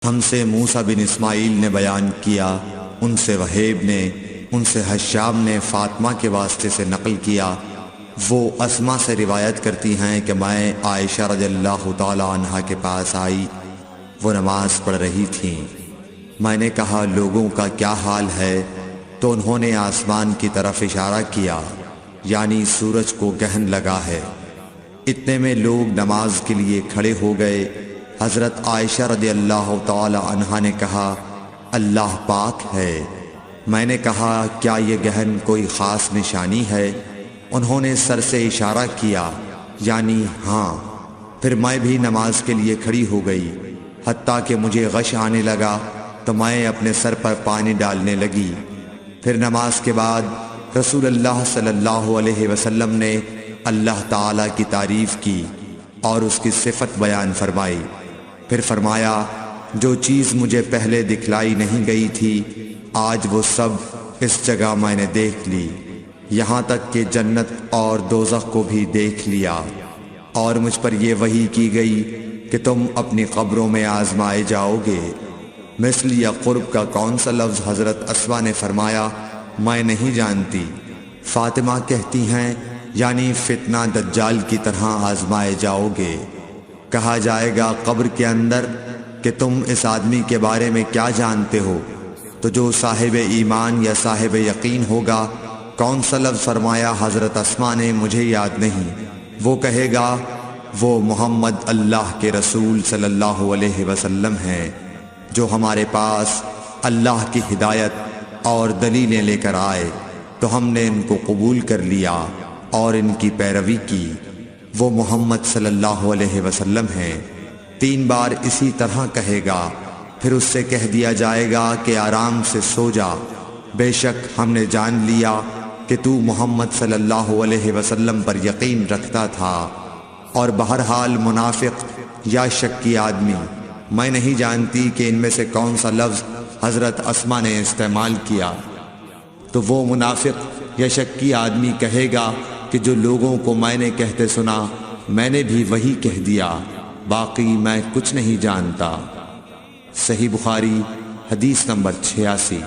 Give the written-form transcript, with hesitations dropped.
ہم سے موسیٰ بن اسماعیل نے بیان کیا، ان سے وہیب نے، ان سے حشام نے فاطمہ کے واسطے سے نقل کیا۔ وہ اسما سے روایت کرتی ہیں کہ میں عائشہ رضی اللہ تعالی عنہا کے پاس آئی، وہ نماز پڑھ رہی تھیں۔ میں نے کہا لوگوں کا کیا حال ہے؟ تو انہوں نے آسمان کی طرف اشارہ کیا، یعنی سورج کو گہن لگا ہے۔ اتنے میں لوگ نماز کے لیے کھڑے ہو گئے۔ حضرت عائشہ رضی اللہ تعالی عنہا نے کہا اللہ پاک ہے۔ میں نے کہا کیا یہ گہن کوئی خاص نشانی ہے؟ انہوں نے سر سے اشارہ کیا، یعنی ہاں۔ پھر میں بھی نماز کے لیے کھڑی ہو گئی، حتیٰ کہ مجھے غش آنے لگا تو میں اپنے سر پر پانی ڈالنے لگی۔ پھر نماز کے بعد رسول اللہ صلی اللہ علیہ وسلم نے اللہ تعالیٰ کی تعریف کی اور اس کی صفت بیان فرمائی۔ پھر فرمایا جو چیز مجھے پہلے دکھلائی نہیں گئی تھی آج وہ سب اس جگہ میں نے دیکھ لی، یہاں تک کہ جنت اور دوزخ کو بھی دیکھ لیا، اور مجھ پر یہ وحی کی گئی کہ تم اپنی قبروں میں آزمائے جاؤ گے۔ مثل یا قرب کا کون سا لفظ؟ حضرت اسما نے فرمایا میں نہیں جانتی۔ فاطمہ کہتی ہیں یعنی فتنہ دجال کی طرح آزمائے جاؤ گے۔ کہا جائے گا قبر کے اندر کہ تم اس آدمی کے بارے میں کیا جانتے ہو؟ تو جو صاحب ایمان یا صاحب یقین ہوگا۔ کون سا لفظ فرمایا؟ حضرت اسما نے مجھے یاد نہیں۔ وہ کہے گا وہ محمد اللہ کے رسول صلی اللہ علیہ وسلم ہیں، جو ہمارے پاس اللہ کی ہدایت اور دلیلیں لے کر آئے تو ہم نے ان کو قبول کر لیا اور ان کی پیروی کی۔ وہ محمد صلی اللہ علیہ وسلم ہیں۔ 3 بار اسی طرح کہے گا، پھر اس سے کہہ دیا جائے گا کہ آرام سے سو جا، بے شک ہم نے جان لیا کہ تو محمد صلی اللہ علیہ وسلم پر یقین رکھتا تھا۔ اور بہرحال منافق یا شکی آدمی، میں نہیں جانتی کہ ان میں سے کون سا لفظ حضرت اسما نے استعمال کیا۔ تو وہ منافق یا شکی آدمی کہے گا کہ جو لوگوں کو میں نے کہتے سنا میں نے بھی وہی کہہ دیا، باقی میں کچھ نہیں جانتا۔ صحیح بخاری حدیث نمبر 86۔